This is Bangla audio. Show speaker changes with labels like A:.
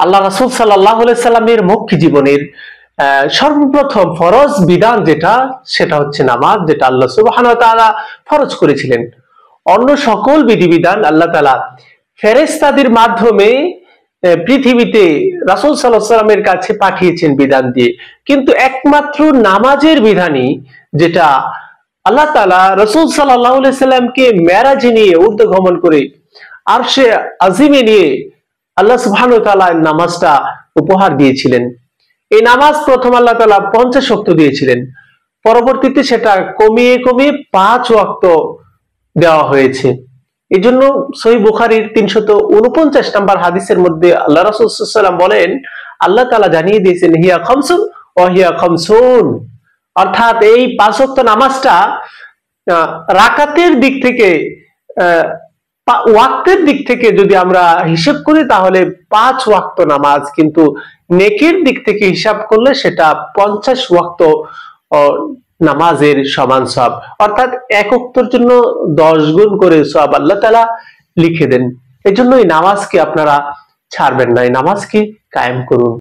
A: আল্লাহ রাসূল সাল্লাল্লাহু আলাইহি সাল্লামের মক্কি জীবনের সর্বপ্রথম ফরজ বিধান সেটা হচ্ছে নামাজ, যেটা আল্লাহ সুবহানাহু ওয়া তাআলা ফরজ করেছিলেন। অন্য সকল বিধিবিধান আল্লাহ তাআলা ফেরেশতাদের মাধ্যমে পৃথিবীতে রাসূল সাল্লাল্লাহু আলাইহি সাল্লামের কাছে পাঠিয়েছেন বিধান দিয়ে, কিন্তু একমাত্র নামাজের বিধানই, যেটা আল্লাহ তাআলা রাসূল সাল্লাল্লাহু আলাইহি সাল্লামকে মেরাজে নিয়ে ঊর্ধ্বগমন করে আরশে আজিমে নিয়ে আল্লাহ সুবহানাহু ওয়া তাআলা নামাজটা উপহার দিয়েছিলেন। এই নামাজ প্রথম আল্লাহ তাআলা 50 ওয়াক্ত দিয়েছিলেন, পরবর্তীতে সেটা কমিয়ে কমিয়ে 5 ওয়াক্ত দেওয়া হয়েছে। এই জন্য সহিহ বুখারীর 349 নম্বর হাদিসের মধ্যে আল্লাহ রাসূল সাল্লাল্লাহু আলাইহি ওয়াসাল্লাম বলেন, আল্লাহ তাআলা জানিয়ে দিয়েছেন হিয়া খামসুন ওয়া হিয়া খামসুন, অর্থাৎ এই 5 ওয়াক্ত নামাজটা রাকাতের দিক থেকে, ওয়াক্তের দিক থেকে যদি আমরা হিসাব করি তাহলে 5 ওয়াক্ত নামাজ, কিন্তু নেকির দিক থেকে হিসাব করলে সেটা 50 ওয়াক্ত নামাজের সমান সওয়াব, অর্থাৎ এক ওয়াক্তের জন্য 10 গুণ করে সওয়াব আল্লাহ তাআলা লিখে দেন। এজন্য এই নামাজকে আপনারা ছাড়বেন না, এই নামাজকে কায়েম করুন।